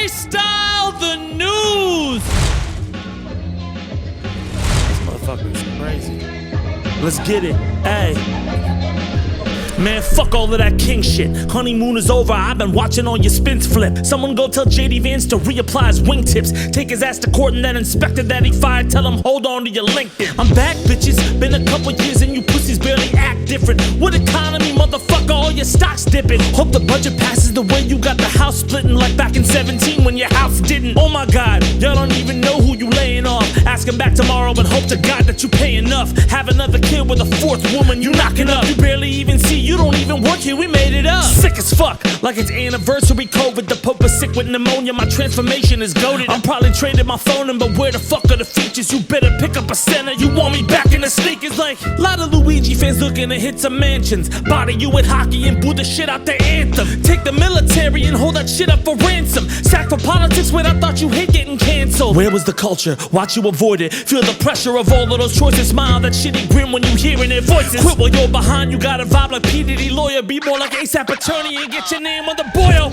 Freestyle the news. This motherfucker's crazy. Let's get it. Hey. Man, fuck all of that king shit. Honeymoon is over, I've been watching all your spins flip. Someone go tell JD Vance to reapply his wingtips. Take his ass to court and then inspected that he fired. Tell him hold on to your LinkedIn. I'm back, bitches. Been a couple years and you pussies barely act different. What economy, motherfucker, all your stocks dipping. Hope the budget passes the way you got the house splitting, like back in 17 when your house didn't. Oh my god, y'all don't even know who you laying off. Ask him back tomorrow but hope to god that you pay enough. Have another kid with a fourth woman you knocking up. You barely even see, you don't even work here, we made it up. Sick as fuck, like it's anniversary COVID. The Pope is sick with pneumonia, my transformation is goated. I'm probably traded my phone in, but where the fuck are the features? You better pick up a center, you want me back in the sneakers. Like, lot of Luigi fans looking to hit some mansions. Body you with hockey and boo the shit out the anthem. Take the military and hold that shit up for ransom. Sack for politics when I thought you hate getting canceled. Where was the culture? Watch you avoid it. Feel the pressure of all of those choices. Smile that shitty grin when you hearing their voices. Quit while you're behind, you got a vibe like PhillyD lawyer. Be more like ASAP attorney and get your name on the boil.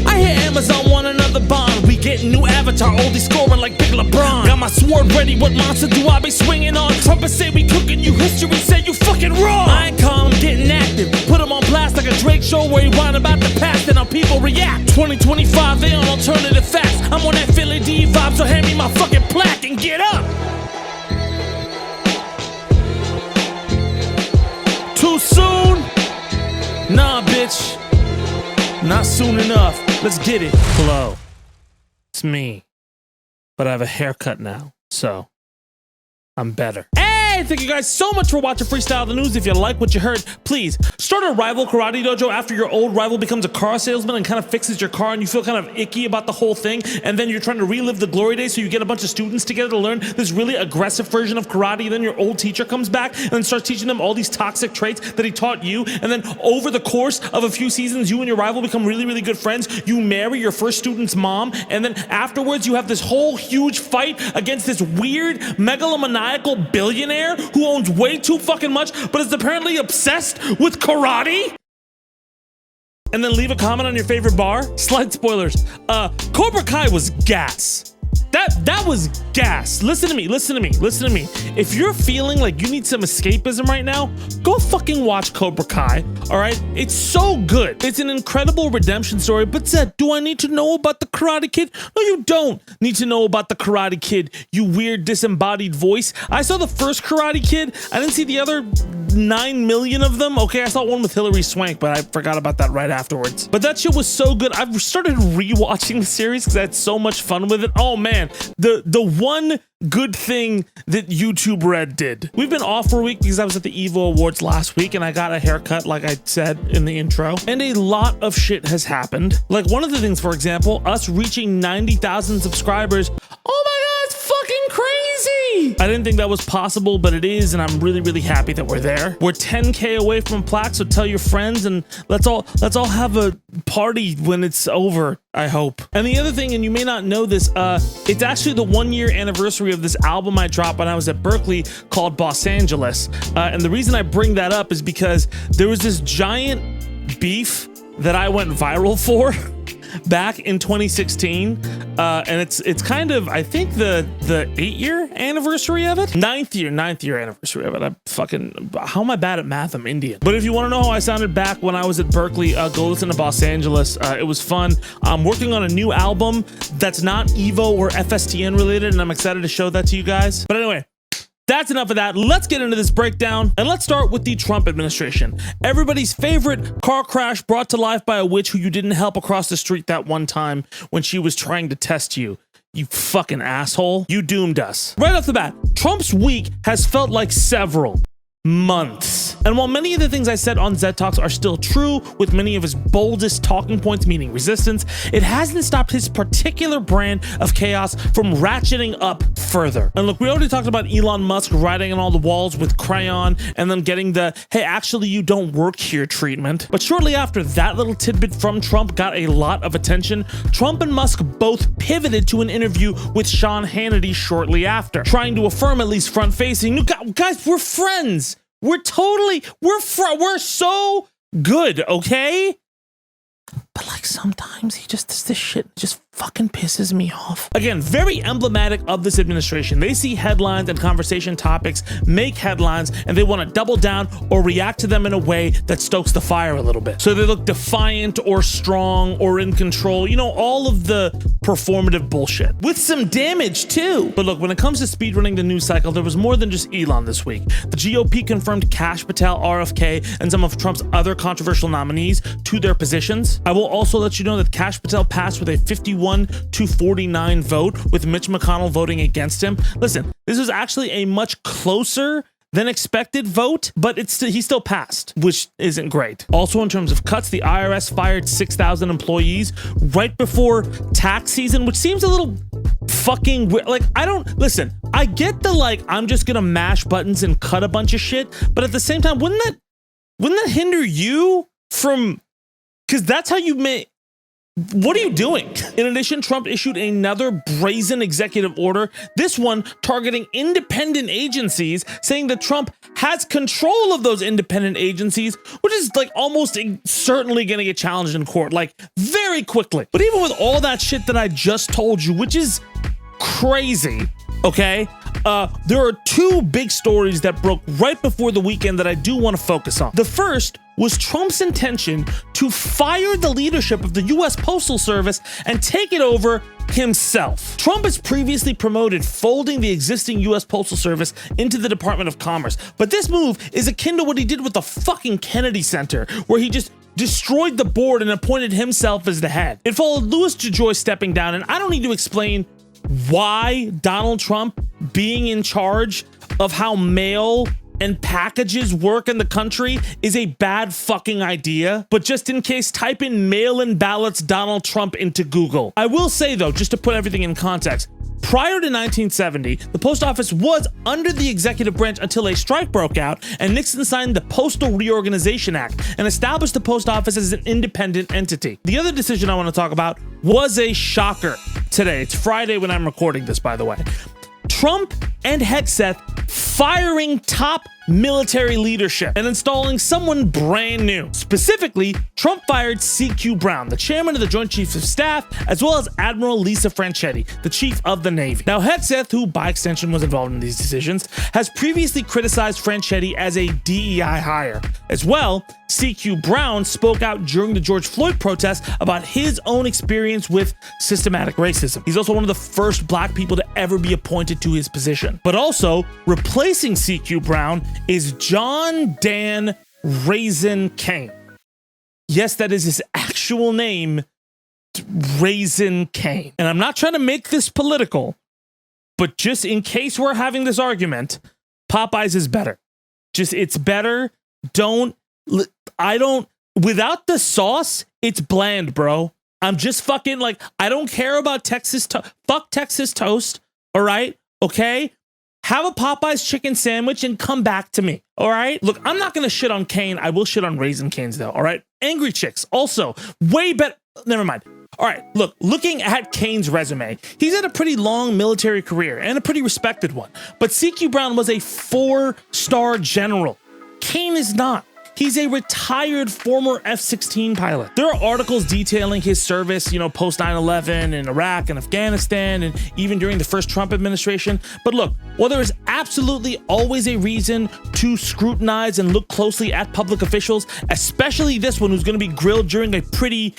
I hear Amazon want another bond. We getting new avatar, oldie scoring like Big LeBron. Got my sword ready, what monster do I be swinging on? Trumpets say we cooking you history, say you fucking wrong. I ain't calm, I'm getting active. Put him on blast like a Drake show where he whine about the past and how people react. 2025, they on alternative facts. I'm on that PhillyD vibe, so hand me my fucking plaque and get up. Too soon? Nah, bitch. Not soon enough. Let's get it. Hello. It's me. But I have a haircut now, so I'm better. Hey, thank you guys so much for watching Freestyle the News. If you like what you heard, please start a rival karate dojo after your old rival becomes a car salesman and kind of fixes your car and you feel kind of icky about the whole thing, and then you're trying to relive the glory days, so you get a bunch of students together to learn this really aggressive version of karate, and then your old teacher comes back and then starts teaching them all these toxic traits that he taught you, and then over the course of a few seasons, you and your rival become really, really good friends. You marry your first student's mom, and then afterwards you have this whole huge fight against this weird megalomaniacal billionaire who owns way too fucking much but is apparently obsessed with karate. And then leave a comment on your favorite bar. Slight spoilers. Cobra Kai was gas. That was gas. Listen to me. If you're feeling like you need some escapism right now, go fucking watch Cobra Kai, all right? It's so good. It's an incredible redemption story, but Zed, do I need to know about the Karate Kid? No, you don't need to know about the Karate Kid, you weird disembodied voice. I saw the first Karate Kid. I didn't see the other 9 million of them. Okay, I saw one with Hilary Swank, but I forgot about that right afterwards. But that shit was so good. I've started rewatching the series because I had so much fun with it. Oh man, the one good thing that YouTube Red did. We've been off for a week because I was at the Evo Awards last week and I got a haircut like I said in the intro, and a lot of shit has happened. Like one of the things, for example, us reaching 90,000 subscribers. Oh my god, it's fucking crazy. I didn't think that was possible, but it is, and I'm really, really happy that we're there. We're 10K away from plaque, so tell your friends and let's all have a party when it's over, I hope. And the other thing, and you may not know this, it's actually the 1-year anniversary of this album I dropped when I was at Berkeley called Los Angeles. And the reason I bring that up is because there was this giant beef that I went viral for back in 2016, and it's kind of, I think, the 8-year anniversary of it, ninth year anniversary of it. I'm fucking, how am I bad at math? I'm Indian. But if you want to know how I sounded back when I was at Berkeley, go listen to Los Angeles. It was fun. I'm working on a new album that's not Evo or FSTN related, and I'm excited to show that to you guys. But anyway, that's enough of that. Let's get into this breakdown, and let's start with the Trump administration. Everybody's favorite car crash brought to life by a witch who you didn't help across the street that one time when she was trying to test you. You fucking asshole. You doomed us. Right off the bat, Trump's week has felt like several months. And while many of the things I said on Zaid Talks are still true, with many of his boldest talking points meaning resistance, it hasn't stopped his particular brand of chaos from ratcheting up further. And look, we already talked about Elon Musk writing on all the walls with crayon and then getting the, hey, actually you don't work here treatment. But shortly after that little tidbit from Trump got a lot of attention, Trump and Musk both pivoted to an interview with Sean Hannity shortly after, trying to affirm, at least front-facing, guys, we're friends. We're so good, okay? But like sometimes he just does this shit, just fucking pisses me off. Again, very emblematic of this administration. They see headlines and conversation topics make headlines, and they want to double down or react to them in a way that stokes the fire a little bit. So they look defiant or strong or in control, you know, all of the performative bullshit. With some damage too. But look, when it comes to speedrunning the news cycle, there was more than just Elon this week. The GOP confirmed KASH, PATEL, RFK, and some of Trump's other controversial nominees to their positions. I will also let you know that KASH Patel passed with a 51-49 vote, with Mitch McConnell voting against him. Listen, this was actually a much closer than expected vote, but he still passed, which isn't great. Also, in terms of cuts, the IRS fired 6,000 employees right before tax season, which seems a little fucking weird. Like, listen, I get the, like, I'm just gonna mash buttons and cut a bunch of shit, but at the same time, wouldn't that hinder you from, because that's how you may. What are you doing? In addition, Trump issued another brazen executive order, this one targeting independent agencies, saying that Trump has control of those independent agencies, which is like almost certainly going to get challenged in court, like very quickly. But even with all that shit that I just told you, which is crazy, okay? There are two big stories that broke right before the weekend that I do want to focus on. The first was Trump's intention to fire the leadership of the US Postal Service and take it over himself. Trump has previously promoted folding the existing US Postal Service into the Department of Commerce, but this move is akin to what he did with the fucking Kennedy Center, where he just destroyed the board and appointed himself as the head. It followed Louis DeJoy stepping down, and I don't need to explain why Donald Trump being in charge of how mail and packages work in the country is a bad fucking idea. But just in case, type in mail-in ballots Donald Trump into Google. I will say though, just to put everything in context, prior to 1970, the post office was under the executive branch until a strike broke out and Nixon signed the Postal Reorganization Act and established the post office as an independent entity. The other decision I want to talk about was a shocker today. It's Friday when I'm recording this, by the way. Trump and HEGSETH firing top military leadership and installing someone brand new. Specifically, Trump fired C.Q. Brown, the chairman of the Joint Chiefs of Staff, as well as Admiral Lisa Franchetti, the chief of the Navy. Now, HEGSETH, who by extension was involved in these decisions, has previously criticized Franchetti as a DEI hire. As well, C.Q. Brown spoke out during the George Floyd protests about his own experience with systematic racism. He's also one of the first black people to ever be appointed to his position. But also, replacing C.Q. Brown is John Dan Raisin Cain. Yes, that is his actual name, Raisin Cain. And I'm not trying to make this political, but just in case we're having this argument, Popeyes is better. It's better. Without the sauce, it's bland, bro. I'm just fucking like, I don't care about fuck Texas toast, all right? Okay? Have a Popeyes chicken sandwich and come back to me, all right? Look, I'm not gonna shit on Cain. I will shit on Raisin Canes though, all right? Angry Chicks, also, way better. Never mind. All right, look, looking at Cain's resume, he's had a pretty long military career and a pretty respected one. But C.Q. Brown was a 4-star general. Cain is not. He's a retired former F-16 pilot. There are articles detailing his service, you know, post 9/11 in Iraq and Afghanistan, and even during the first Trump administration. But look, while there is absolutely always a reason to scrutinize and look closely at public officials, especially this one who's going to be grilled during a pretty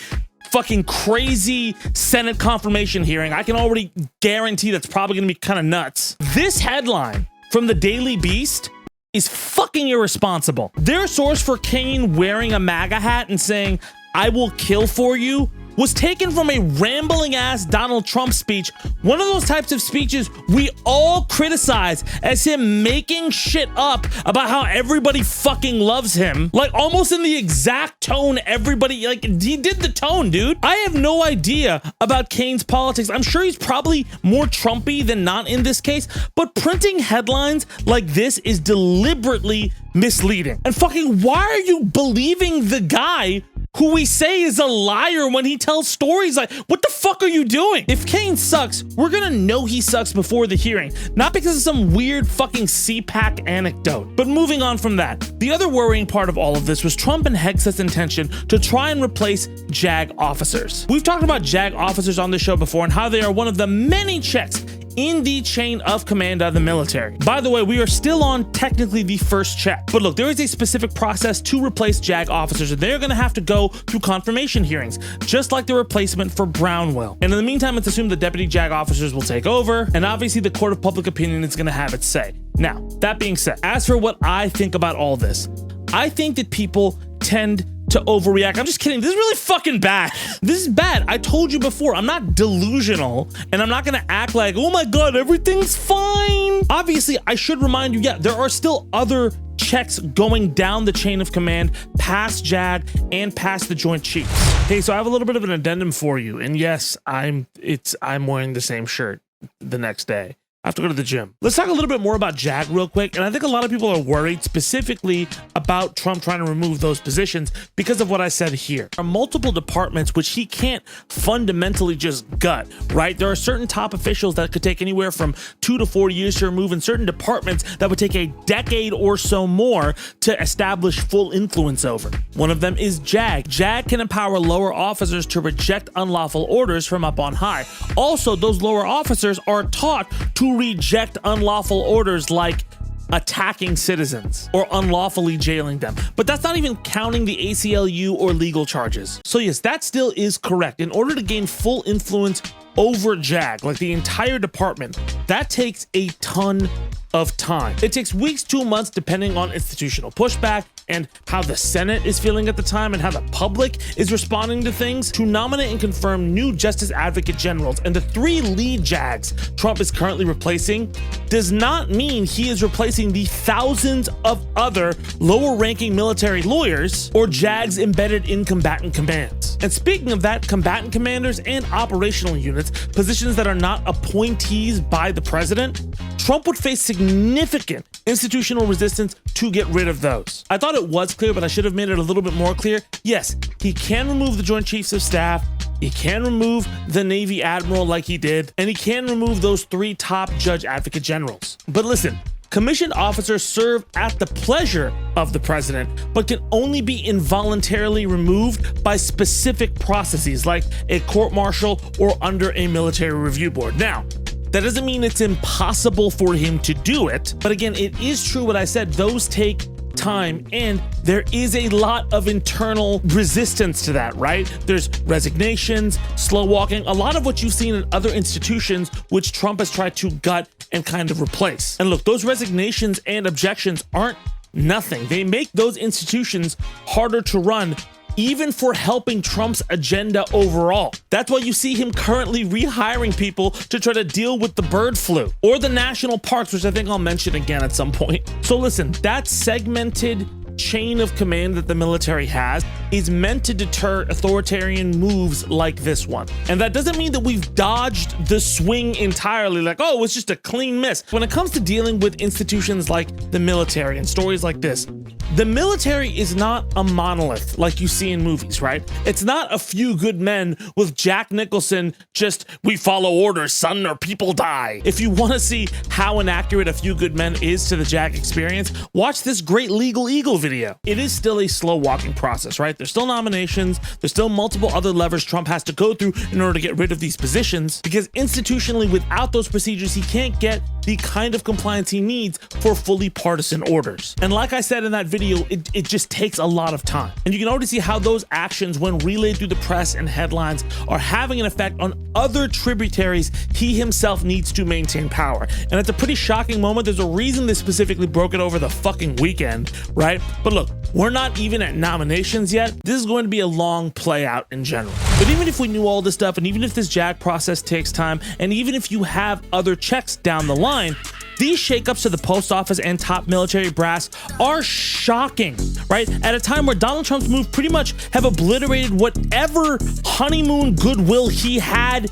fucking crazy Senate confirmation hearing, I can already guarantee that's probably going to be kind of nuts. This headline from the Daily Beast is fucking irresponsible. Their source for Cain wearing a MAGA hat and saying, "I will kill for you," was taken from a rambling ass Donald Trump speech, one of those types of speeches we all criticize as him making shit up about how everybody fucking loves him, like almost in the exact tone everybody, like he did the tone, dude. I have no idea about Cain's politics. I'm sure he's probably more Trumpy than not in this case, but printing headlines like this is deliberately misleading. And fucking why are you believing the guy who we say is a liar when he tells stories. Like, what the fuck are you doing? If Kane sucks, we're gonna know he sucks before the hearing, not because of some weird fucking CPAC anecdote. But moving on from that, the other worrying part of all of this was Trump and HEGSETH's intention to try and replace JAG officers. We've talked about JAG officers on this show before and how they are one of the many checks in the chain of command of the military. By the way, we are still on technically the first check. But look, there is a specific process to replace JAG officers, and they're gonna have to go through confirmation hearings, just like the replacement for Brown will. And in the meantime, it's assumed the deputy JAG officers will take over, and obviously the court of public opinion is gonna have its say. Now, that being said, as for what I think about all this, I think that people tend to overreact. I'm just kidding. This is really fucking bad. This is bad. I told you before, I'm not delusional, and I'm not gonna act like, oh my God, everything's fine. Obviously, I should remind you, yeah, there are still other checks going down the chain of command past JAG and past the Joint Chiefs. Hey, so I have a little bit of an addendum for you, and yes, I'm wearing the same shirt the next day. I have to go to the gym. Let's talk a little bit more about JAG real quick. And I think a lot of people are worried specifically about Trump trying to remove those positions because of what I said here. There are multiple departments which he can't fundamentally just gut, right? There are certain top officials that could take anywhere from 2 to 4 years to remove, and certain departments that would take a decade or so more to establish full influence over. One of them is JAG. JAG can empower lower officers to reject unlawful orders from up on high. Also, those lower officers are taught to reject unlawful orders like attacking citizens or unlawfully jailing them. But that's not even counting the ACLU or legal charges. So yes, that still is correct. In order to gain full influence over JAG, like the entire department, that takes a ton of time. It takes weeks to months depending on institutional pushback and how the Senate is feeling at the time and how the public is responding to things to nominate and confirm new Justice Advocate Generals. And the 3 lead JAGs Trump is currently replacing does not mean he is replacing the thousands of other lower ranking military lawyers or JAGs embedded in combatant commands. And speaking of that, combatant commanders and operational units, positions that are not appointees by the president, Trump would face significant institutional resistance to get rid of those. I thought it was clear, but I should have made it a little bit more clear. Yes, he can remove the Joint Chiefs of Staff, he can remove the Navy Admiral like he did, and he can remove those 3 top Judge Advocate Generals. But listen, commissioned officers serve at the pleasure of the president, but can only be involuntarily removed by specific processes like a court-martial or under a military review board. Now, that doesn't mean it's impossible for him to do it, but again, it is true what I said, those take time, and there is a lot of internal resistance to that, right? There's resignations, slow walking, a lot of what you've seen in other institutions which Trump has tried to gut and kind of replace. And look, those resignations and objections aren't nothing. They make those institutions harder to run, even for helping Trump's agenda overall. That's why you see him currently rehiring people to try to deal with the bird flu or the national parks, which I think I'll mention again at some point. So listen, that segmented chain of command that the military has is meant to deter authoritarian moves like this one. And that doesn't mean that we've dodged the swing entirely, like, oh, it's just a clean miss. When it comes to dealing with institutions like the military and stories like this, the military is not a monolith like you see in movies, right? It's not a few good men with Jack Nicholson just, we follow orders, son, or people die. If you want to see how inaccurate a few good men is to the JAG experience, watch this great Legal Eagle video. It is still a slow walking process, right? There's still nominations, there's still multiple other levers Trump has to go through in order to get rid of these positions, because institutionally, without those procedures, he can't get the kind of compliance he needs for fully partisan orders. And like I said in that video, it just takes a lot of time. And you can already see how those actions, when relayed through the press and headlines, are having an effect on other tributaries he himself needs to maintain power. And it's a pretty shocking moment. There's a reason they specifically broke it over the fucking weekend, right? But look, we're not even at nominations yet. This is going to be a long play out in general. But even if we knew all this stuff, and even if this JAG process takes time, and even if you have other checks down the line, these shakeups to the post office and top military brass are shocking, right? At a time where Donald Trump's moves pretty much have obliterated whatever honeymoon goodwill he had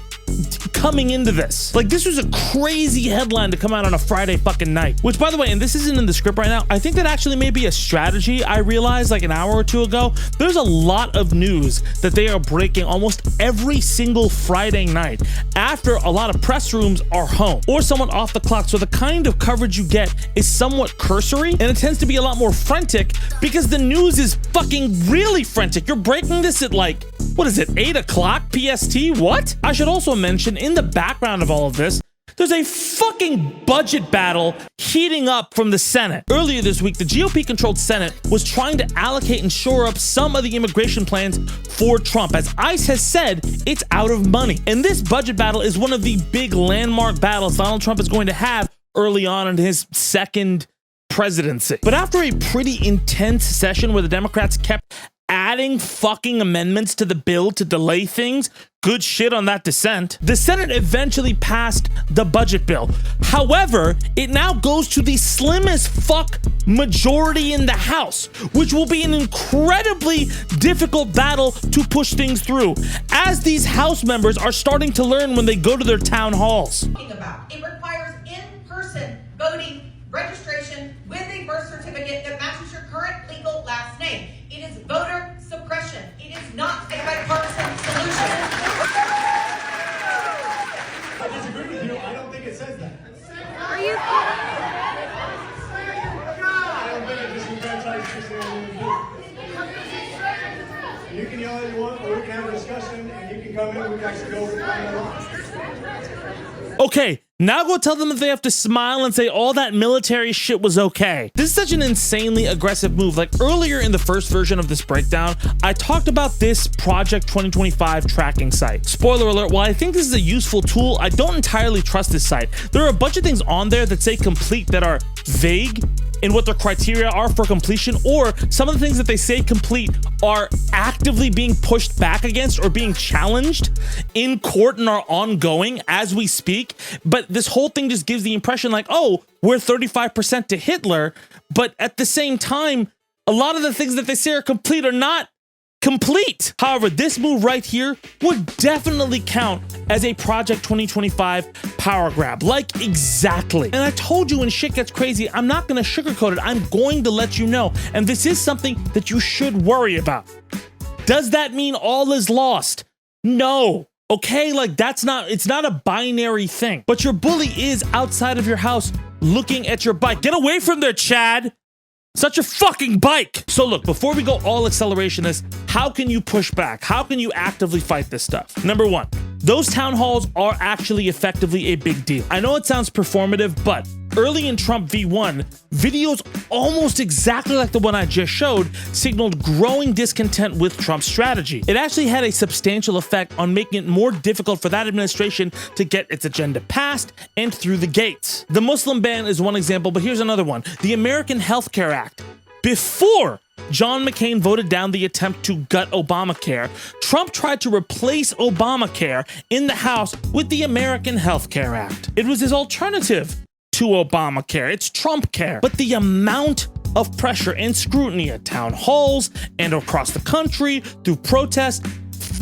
coming into this. Like, this was a crazy headline to come out on a Friday fucking night. Which, by the way, and this isn't in the script right now, I think that actually may be a strategy. I realized like an hour or two ago, there's a lot of news that they are breaking almost every single Friday night after a lot of press rooms are home or someone off the clock. So the kind of coverage you get is somewhat cursory, and it tends to be a lot more frantic because the news is fucking really frantic. You're breaking this at like, what is it, 8 o'clock PST? What? I should also mention, in the background of all of this, there's a fucking budget battle heating up from the Senate. Earlier this week, the GOP-controlled Senate was trying to allocate and shore up some of the immigration plans for Trump. As ICE has said, it's out of money. And this budget battle is one of the big landmark battles Donald Trump is going to have early on in his second presidency. But after a pretty intense session where the Democrats kept adding fucking amendments to the bill to delay things, good shit on that dissent, the Senate eventually passed the budget bill. However, it now goes to the slim as fuck majority in the House, which will be an incredibly difficult battle to push things through, as these House members are starting to learn when they go to their town halls. It requires in-person voting registration with a birth certificate that matches your current legal last name. It is voter suppression. It is not a bipartisan solution. I disagree with you. I don't think it says that. Are you I don't think it disenfranchises you. You can yell all you want, or we can have a discussion, and you can come in, we can actually go over the law. Okay, now go tell them that they have to smile and say all that military shit was okay. This is such an insanely aggressive move. Like, earlier in the first version of this breakdown, I talked about this Project 2025 tracking site. Spoiler alert, while I think this is a useful tool, I don't entirely trust this site. There are a bunch of things on there that say complete that are vague in what their criteria are for completion, or some of the things that they say complete are actively being pushed back against or being challenged in court and are ongoing as we speak. But this whole thing just gives the impression like, oh, we're 35% to Hitler, but at the same time, a lot of the things that they say are complete are not complete. However, this move right here would definitely count as a Project 2025 power grab. Like, exactly. And I told you when shit gets crazy, I'm not going to sugarcoat it. I'm going to let you know. And this is something that you should worry about. Does that mean all is lost? No. Okay, like it's not a binary thing. But your bully is outside of your house looking at your bike. Get away from there, Chad. Such a fucking bike. So look, before we go all acceleration this, how can you push back? How can you actively fight this stuff? Number one, those town halls are actually effectively a big deal. I know it sounds performative, but early in Trump v1, videos almost exactly like the one I just showed signaled growing discontent with Trump's strategy. It actually had a substantial effect on making it more difficult for that administration to get its agenda passed and through the gates. The Muslim ban is one example, but here's another one. The American Health Care Act. Before John McCain voted down the attempt to gut Obamacare, Trump tried to replace Obamacare in the House with the American Health Care Act. It was his alternative to Obamacare. It's Trump care. But the amount of pressure and scrutiny at town halls and across the country through protests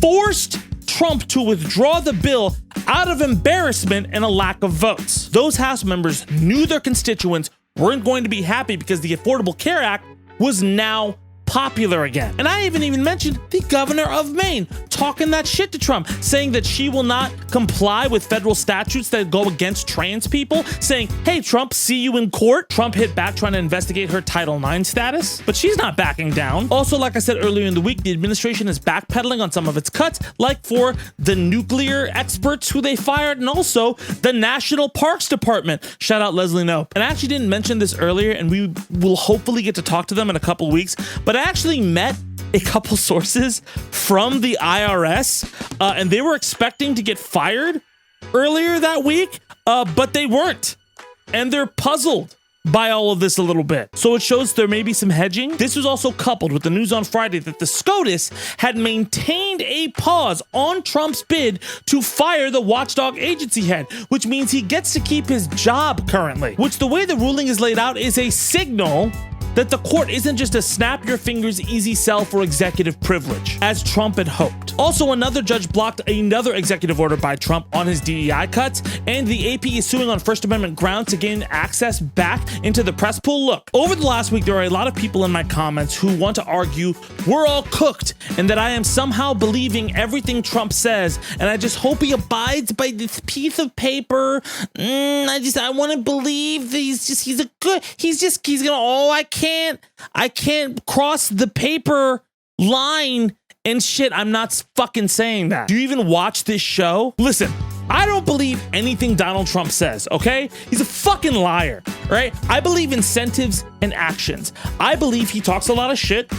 forced Trump to withdraw the bill out of embarrassment and a lack of votes. Those House members knew their constituents weren't going to be happy because the Affordable Care Act was now popular again. And I even mentioned the governor of Maine talking that shit to Trump, saying that she will not comply with federal statutes that go against trans people, saying, hey, Trump, see you in court. Trump hit back trying to investigate her Title IX status, but she's not backing down. Also, like I said earlier in the week, the administration is backpedaling on some of its cuts, like for the nuclear experts who they fired, and also the National Parks Department. Shout out Leslie Knope. And I actually didn't mention this earlier, and we will hopefully get to talk to them in a couple weeks, but I actually met a couple sources from the IRS, and they were expecting to get fired earlier that week, but they weren't. And they're puzzled by all of this a little bit. So it shows there may be some hedging. This was also coupled with the news on Friday that the SCOTUS had maintained a pause on Trump's bid to fire the watchdog agency head, which means he gets to keep his job currently, which the way the ruling is laid out is a signal that the court isn't just a snap your fingers easy sell for executive privilege, as Trump had hoped. Also, another judge blocked another executive order by Trump on his DEI cuts, and the AP is suing on First Amendment grounds to gain access back into the press pool. Look, over the last week, there are a lot of people in my comments who want to argue we're all cooked and that I am somehow believing everything Trump says, and I just hope he abides by this piece of paper. I want to believe that he's gonna, I can't cross the paper line and shit. I'm not fucking saying that. Do you even watch this show? Listen, I don't believe anything Donald Trump says, okay? He's a fucking liar, right? I believe incentives and actions. I believe he talks a lot of shit,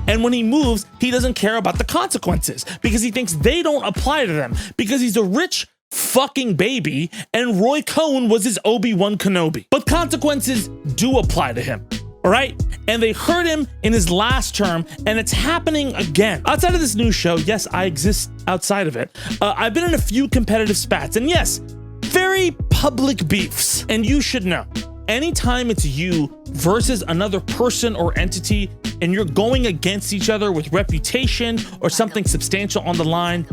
and when he moves, he doesn't care about the consequences because he thinks they don't apply to them because he's a rich fucking baby and Roy Cohn was his Obi-Wan Kenobi. But consequences do apply to him. All right, and they hurt him in his last term, and it's happening again. Outside of this news show, yes, I exist outside of it. I've been in a few competitive spats, and yes, very public beefs. And you should know, anytime it's you versus another person or entity, and you're going against each other with reputation or something substantial on the line,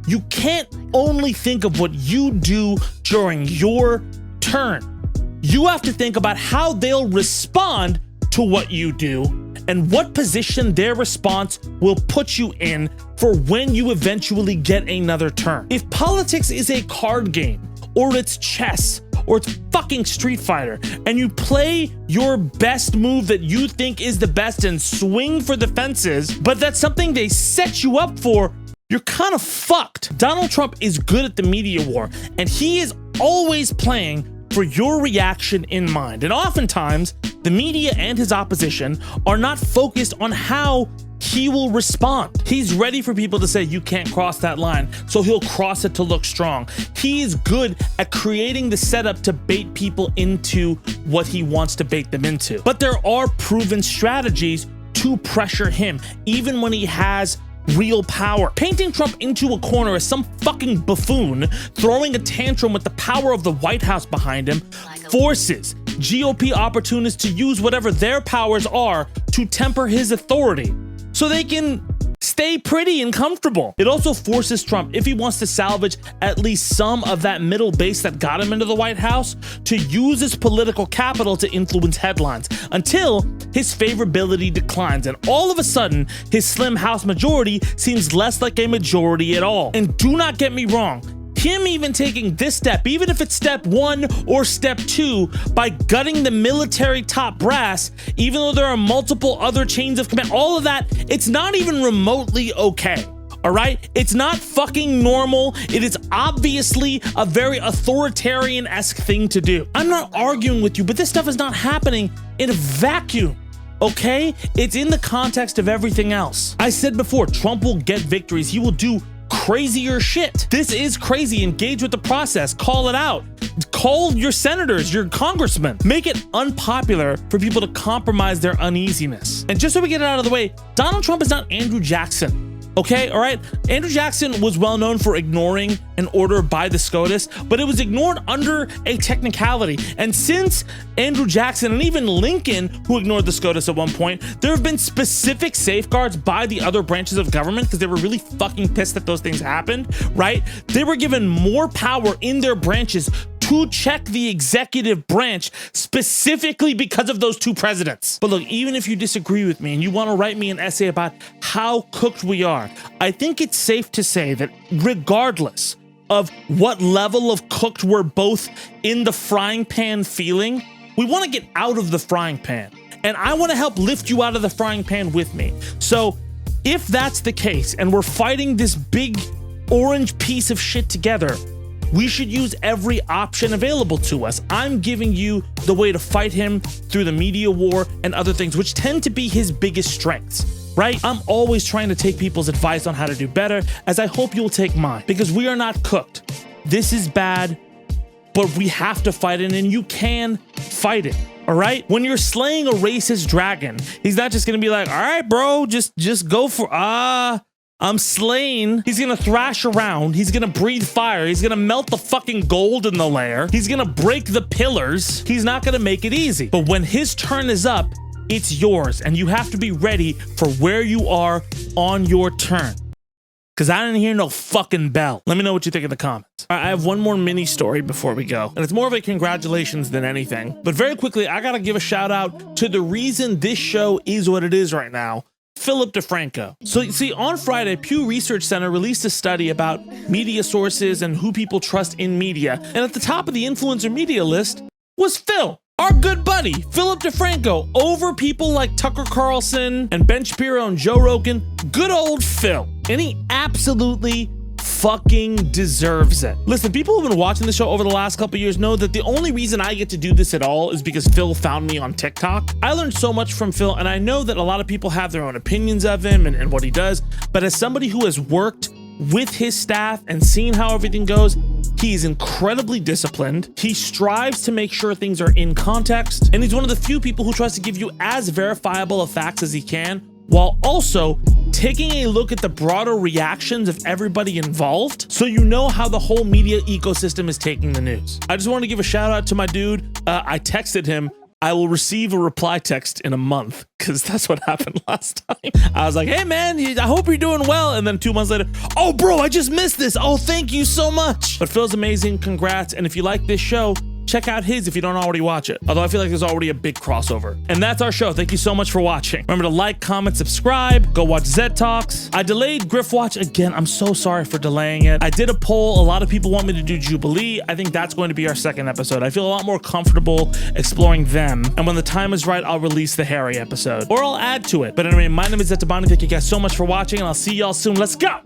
you can't only think of what you do during your turn. You have to think about how they'll respond to what you do and what position their response will put you in for when you eventually get another turn. If politics is a card game, or it's chess, or it's fucking Street Fighter, and you play your best move that you think is the best and swing for the fences, but that's something they set you up for, you're kind of fucked. Donald Trump is good at the media war, and he is always playing for your reaction in mind. And oftentimes, the media and his opposition are not focused on how he will respond. He's ready for people to say, you can't cross that line, so he'll cross it to look strong. He is good at creating the setup to bait people into what he wants to bait them into. But there are proven strategies to pressure him, even when he has real power. Painting Trump into a corner as some fucking buffoon throwing a tantrum with the power of the White House behind him forces GOP opportunists to use whatever their powers are to temper his authority so they can stay pretty and comfortable. It also forces Trump, if he wants to salvage at least some of that middle base that got him into the White House, to use his political capital to influence headlines until his favorability declines, and all of a sudden his slim House majority seems less like a majority at all. And do not get me wrong, him even taking this step, even if it's step 1 or step 2, by gutting the military top brass, even though there are multiple other chains of command, all of that, it's not even remotely okay. All right, it's not fucking normal. It is obviously a very authoritarian-esque thing to do. I'm not arguing with you, but this stuff is not happening in a vacuum. Okay, it's in the context of everything else. I said before, Trump will get victories. He will do crazier shit. This is crazy. Engage with the process. Call it out. Call your senators, your congressmen. Make it unpopular for people to compromise their uneasiness. And just so we get it out of the way, Donald Trump is not Andrew Jackson. Okay, all right? Andrew Jackson was well known for ignoring an order by the SCOTUS, but it was ignored under a technicality. And since Andrew Jackson and even Lincoln, who ignored the SCOTUS at one point, there have been specific safeguards by the other branches of government because they were really fucking pissed that those things happened, right? They were given more power in their branches to check the executive branch specifically because of those two presidents. But look, even if you disagree with me and you want to write me an essay about how cooked we are, I think it's safe to say that regardless of what level of cooked we're both in the frying pan feeling, we want to get out of the frying pan. And I want to help lift you out of the frying pan with me. So if that's the case and we're fighting this big orange piece of shit together, we should use every option available to us. I'm giving you the way to fight him through the media war and other things, which tend to be his biggest strengths, right? I'm always trying to take people's advice on how to do better, as I hope you'll take mine, because we are not cooked. This is bad, but we have to fight it, and you can fight it. All right? When you're slaying a racist dragon, he's not just gonna be like, all right, bro, just go for, I'm slain. He's gonna thrash around. He's gonna breathe fire. He's gonna melt the fucking gold in the lair. He's gonna break the pillars. He's not gonna make it easy. But when his turn is up, it's yours, and you have to be ready for where you are on your turn. Because I didn't hear no fucking bell. Let me know what you think in the comments. All right, I have one more mini story before we go, and it's more of a congratulations than anything. But very quickly, I gotta give a shout out to the reason this show is what it is right now, Philip Defranco. So you see, on Friday, Pew Research Center released a study about media sources and who people trust in media. And at the top of the influencer media list was Phil. Our good buddy, Philip Defranco, over people like Tucker Carlson and Ben Shapiro and Joe Rogan. Good old Phil. And he absolutely fucking deserves it. Listen, people who've been watching the show over the last couple years know that the only reason I get to do this at all is because Phil found me on TikTok. I learned so much from Phil, and I know that a lot of people have their own opinions of him and what he does, but as somebody who has worked with his staff and seen how everything goes, he's incredibly disciplined. He strives to make sure things are in context, and he's one of the few people who tries to give you as verifiable of facts as he can, while also taking a look at the broader reactions of everybody involved, so you know how the whole media ecosystem is taking the news. I just want to give a shout out to my dude. I texted him, I will receive a reply text in a month, because that's what happened last time. I was like, hey man, I hope you're doing well. And then 2 months later, oh bro, I just missed this. Oh, thank you so much. But Phil's amazing, congrats. And if you like this show, check out his if you don't already watch it. Although I feel like there's already a big crossover. And that's our show. Thank you so much for watching. Remember to like, comment, subscribe. Go watch Zaid Talks. I delayed Griff Watch again. I'm so sorry for delaying it. I did a poll. A lot of people want me to do Jubilee. I think that's going to be our second episode. I feel a lot more comfortable exploring them. And when the time is right, I'll release the Harry episode. Or I'll add to it. But anyway, my name is Tabani. Thank you guys so much for watching, and I'll see y'all soon. Let's go!